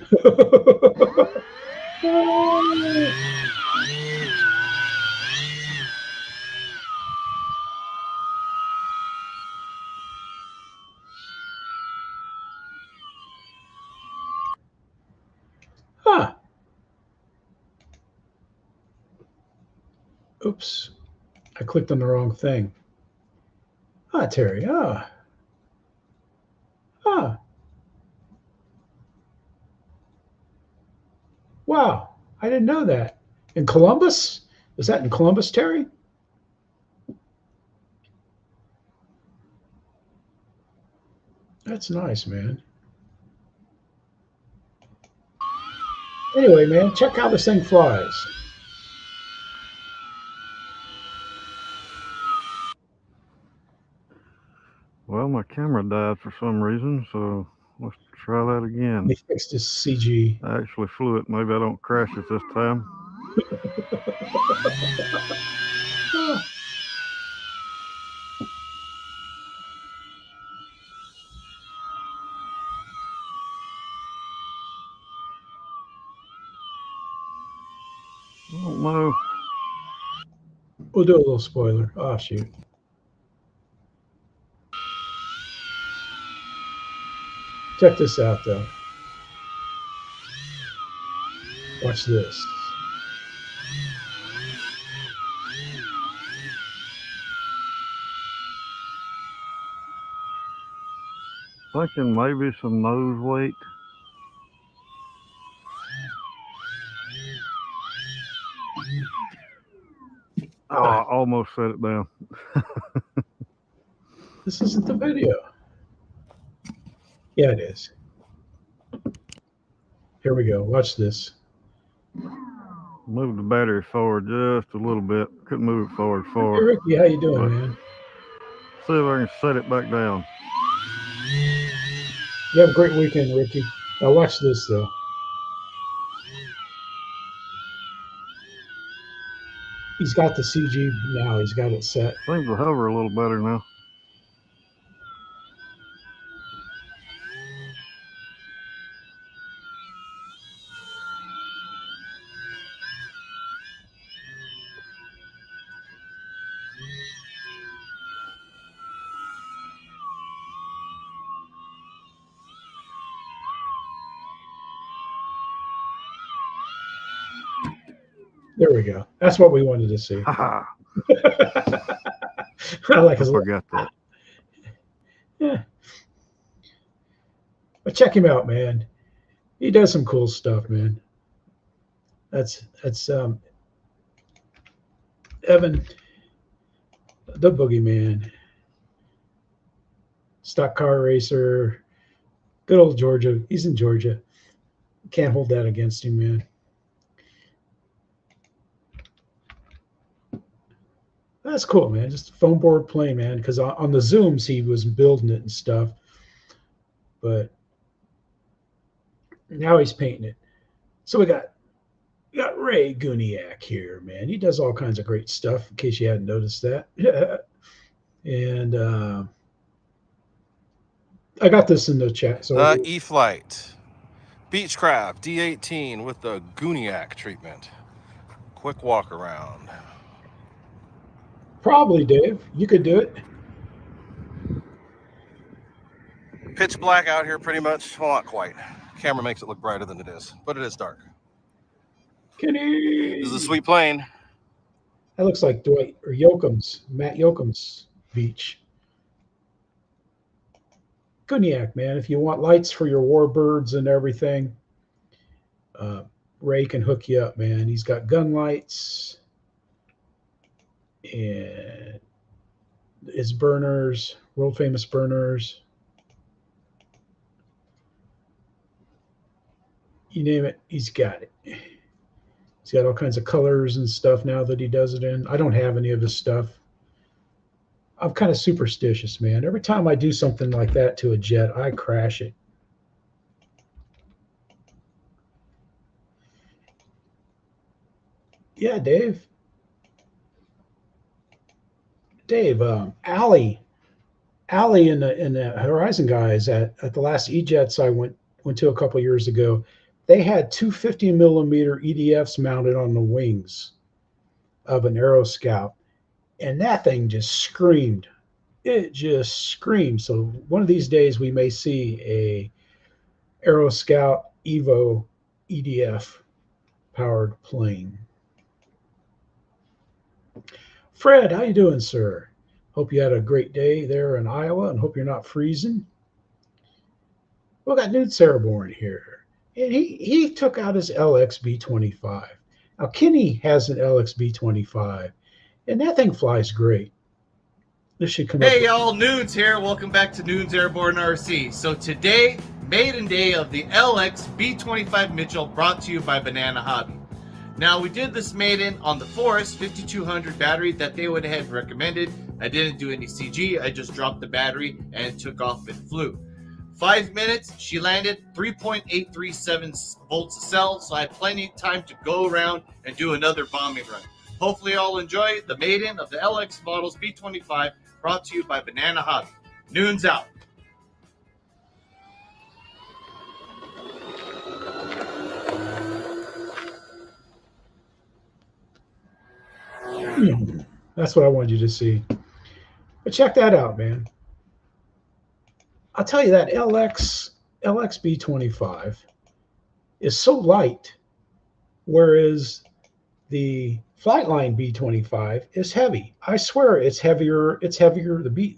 Huh. Oops. I clicked on the wrong thing. Ah, Terry. Ah. Wow. I didn't know that. In Columbus? Was that in Columbus, Terry? That's nice, man. Anyway, man, check how this thing flies. Well, my camera died for some reason, so let's try that again. They fixed this CG. I actually flew it. Maybe I don't crash it this time. I don't know. We'll do a little spoiler. Oh, shoot. Check this out, though. Watch this. Thinking maybe some nose weight. Oh, I almost set it down. This isn't the video. Yeah, it is. Here we go. Watch this. Move the battery forward just a little bit. Couldn't move it forward far. Hey, Ricky, how you doing, man? See if I can set it back down. You have a great weekend, Ricky. Now watch this, though. He's got the CG now. He's got it set. Seems to hover a little better now. There we go. That's what we wanted to see. I like his. I forgot that. Yeah. But check him out, man. He does some cool stuff, man. That's Evan, the boogeyman, stock car racer, good old Georgia. He's in Georgia. Can't hold that against him, man. That's cool, man. Just a foam board plane, man. Because on the Zooms, he was building it and stuff. But now he's painting it. So we got Ray Guniak here, man. He does all kinds of great stuff, in case you hadn't noticed that. And I got this in the chat. So Eflite. Beechcraft D18 with the Guniak treatment. Quick walk around. Probably, Dave. You could do it. Pitch black out here pretty much. Well, not quite. Camera makes it look brighter than it is, but it is dark. Kenny. This is a sweet plane. That looks like Dwight or Yoakum's, Matt Yoakum's beach. Guniak, man. If you want lights for your Warbirds and everything, Ray can hook you up, man. He's got gun lights and his burners, world famous burners. You name it, he's got it. He's got all kinds of colors and stuff now that he does it in. I don't have any of his stuff. I'm kind of superstitious, man. Every time I do something like that to a jet, I crash it. Yeah, Dave. Allie and the Horizon guys at the last E-Jets I went to a couple years ago, they had 250 millimeter EDFs mounted on the wings of an Aero Scout, and that thing just screamed. It just screamed. So one of these days we may see a Aero Scout Evo EDF powered plane. Fred, how you doing, sir? Hope you had a great day there in Iowa and hope you're not freezing. We got Nude Saraborn here. And he took out his LX B25. Now, Kenny has an LX B25, and that thing flies great. This should come Hey, y'all, Nudes here. Welcome back to Nudes Airborne RC. So today, maiden day of the LX B25 Mitchell, brought to you by Banana Hobby. Now, we did this maiden on the Forest 5200 battery that they went ahead and recommended. I didn't do any CG. I just dropped the battery and took off and flew. 5 minutes, she landed 3.837 volts a cell, so I had plenty of time to go around and do another bombing run. Hopefully you all enjoy the maiden of the LX models B25, brought to you by Banana Hobby. Noon's out. That's what I wanted you to see. But check that out, man. I'll tell you that LX B25 is so light, whereas the Flightline B25 is heavy. I swear it's heavier. It's heavier. The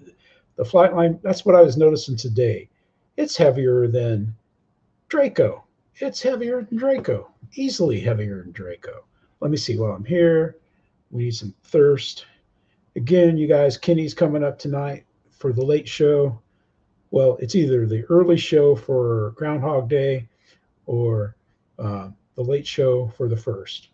Flightline, that's what I was noticing today. It's heavier than Draco. It's heavier than Draco. Easily heavier than Draco. Let me see while I'm here. We need some thirst. Again, you guys, Kenny's coming up tonight for the late show. Well, it's either the early show for Groundhog Day or the late show for the first.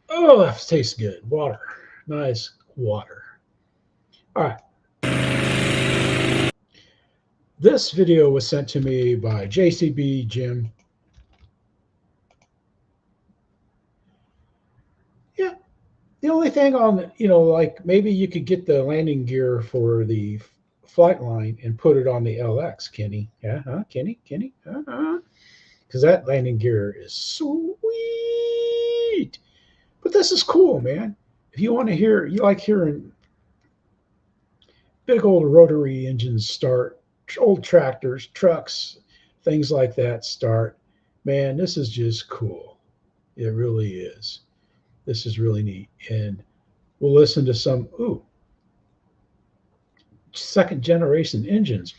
Oh, that tastes good. Water. Nice water. All right. This video was sent to me by JCB Jim. only thing on, like maybe you could get the landing gear for the flight line and put it on the LX, Kenny. Yeah, huh? Kenny. Because that landing gear is sweet. But this is cool, man. If you want to hear, you like hearing big old rotary engines start, old tractors, trucks, things like that start, man, this is just cool. It really is. This is really neat. And we'll listen to some, second generation engines.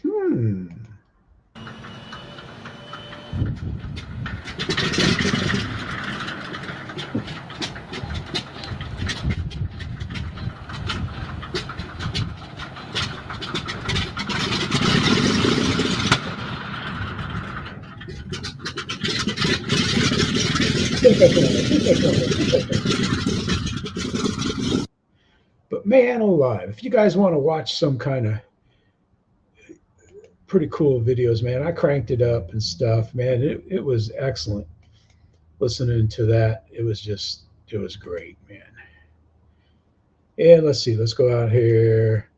But man alive, if you guys want to watch some kind of pretty cool videos, man, I cranked it up and stuff, man. It was excellent listening to that. It was great, man. And let's see, let's go out here.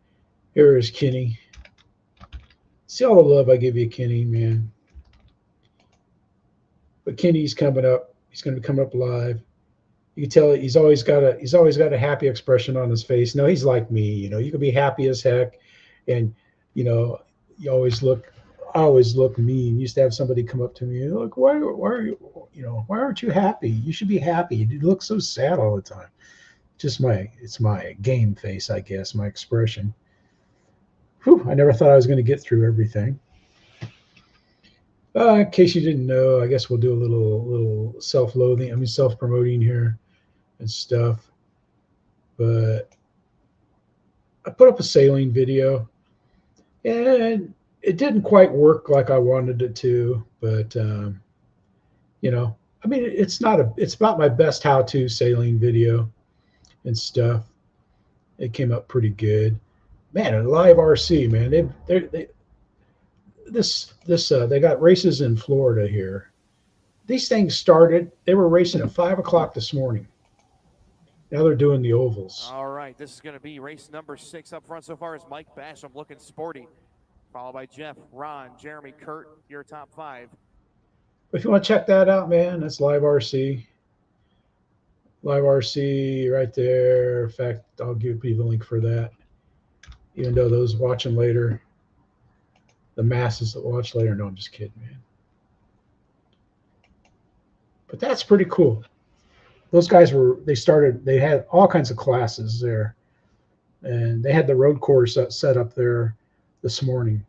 Here is Kenny. See all the love I give you, Kenny, man. But Kenny's coming up. He's going to be coming up live. You can tell he's always got a happy expression on his face. No, he's like me. You can be happy as heck, and you always look mean. Used to have somebody come up to me, look, why are you, why aren't you happy? You should be happy. You look so sad all the time. It's my game face, I guess, my expression. Whew, I never thought I was going to get through everything. In case you didn't know, I guess we'll do a little self-promoting here and stuff. But I put up a sailing video, and it didn't quite work like I wanted it to. But it's not my best how-to sailing video and stuff. It came up pretty good, man. A live RC, man. They got races in Florida here. These things started, they were racing at 5 o'clock this morning. Now they're doing the ovals. All right, this is going to be race number 6 up front so far is Mike Basham looking sporty, followed by Jeff, Ron, Jeremy, Kurt, your top 5. If you want to check that out, man, that's live RC. Live RC right there. In fact, I'll give you the link for that. Even though those watching later, the masses that watch later, no, I'm just kidding, man. But that's pretty cool. Those guys they had all kinds of classes there. And they had the road course set up there this morning.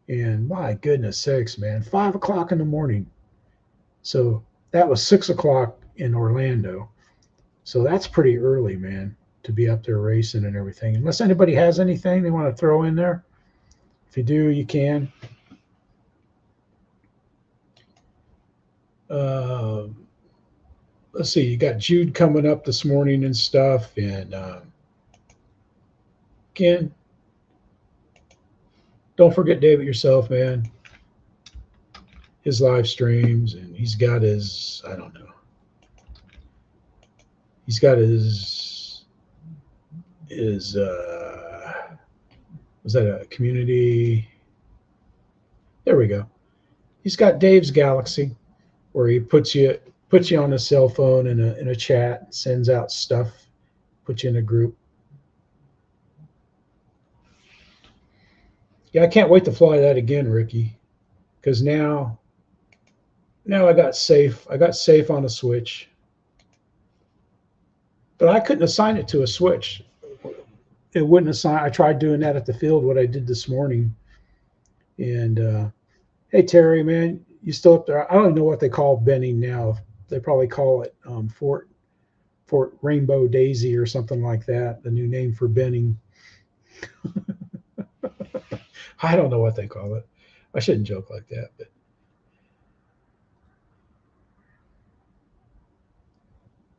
And my goodness sakes, man, 5 o'clock in the morning. So that was 6 o'clock in Orlando. So that's pretty early, man, to be up there racing and everything. Unless anybody has anything they want to throw in there. If you do, you can. Let's see. You got Jude coming up this morning and stuff. And Ken, don't forget David yourself, man. His live streams, and he's got his, I don't know. He's got his was that a community? There we go. He's got Dave's Galaxy, where he puts you on a cell phone in a chat, sends out stuff, puts you in a group. Yeah, I can't wait to fly that again, Ricky, because now I got safe. I got safe on a Switch, but I couldn't assign it to a Switch. It wouldn't assign. I tried doing that at the field, what I did this morning. And hey, Terry, man, you still up there? I don't know what they call Benning now. They probably call it Fort Rainbow Daisy or something like that, the new name for Benning. I don't know what they call it. I shouldn't joke like that, but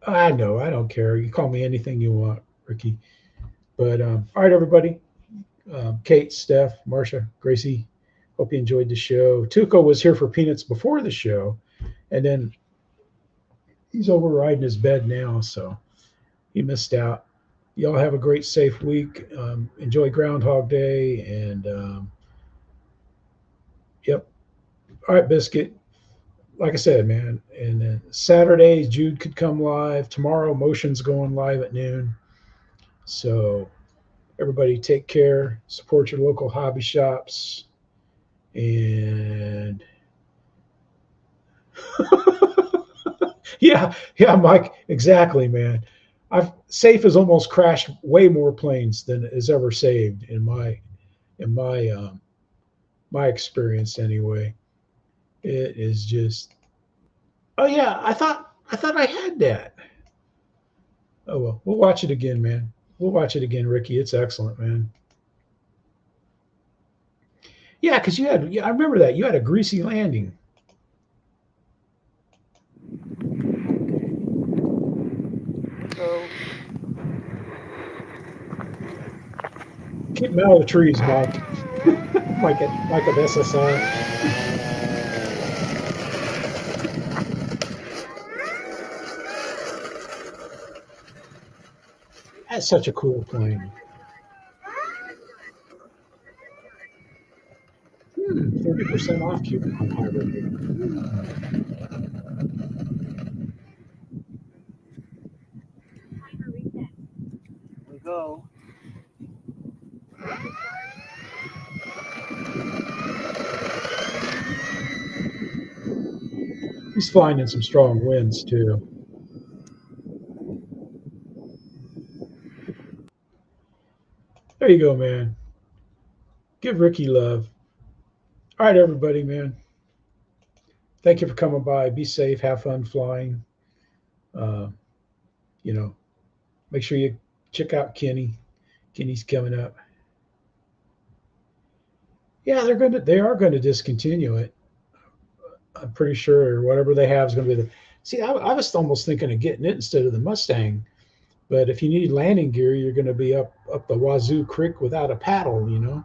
I know. I don't care. You call me anything you want, Ricky. But all right, everybody. Kate, Steph, Marcia, Gracie, hope you enjoyed the show. Tuco was here for Peanuts before the show, and then he's over riding his bed now, so he missed out. Y'all have a great, safe week. Enjoy Groundhog Day, and yep. All right, Biscuit. Like I said, man. And then Saturday, Jude could come live. Tomorrow, Motion's going live at noon. So everybody take care. Support your local hobby shops. And yeah, Mike, exactly, man. Safe has almost crashed way more planes than it has ever saved in my experience anyway. It is just, oh yeah, I thought I had that. Oh well, we'll watch it again, man. We'll watch it again, Ricky. It's excellent, man. Yeah, because I remember that. You had a greasy landing. So Keep them out of the trees, Bob. like of SSI. That's such a cool plane. 30% off coupon hybrid. we go. He's flying in some strong winds too. There you go, man. Give Ricky love. All right, everybody, man. Thank you for coming by. Be safe. Have fun flying. Make sure you check out Kenny. Kenny's coming up. Yeah, they are going to discontinue it. I'm pretty sure whatever they have is going to be see, I was almost thinking of getting it instead of the Mustang. But if you need landing gear, you're going to be up the Wazoo Creek without a paddle,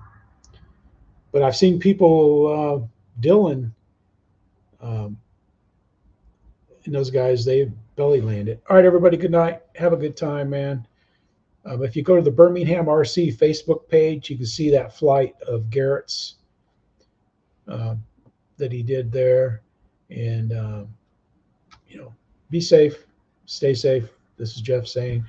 But I've seen people, Dylan, and those guys, they belly land it. All right, everybody, good night. Have a good time, man. If you go to the Birmingham RC Facebook page, you can see that flight of Garrett's that he did there. And, be safe. Stay safe. This is Jeff saying,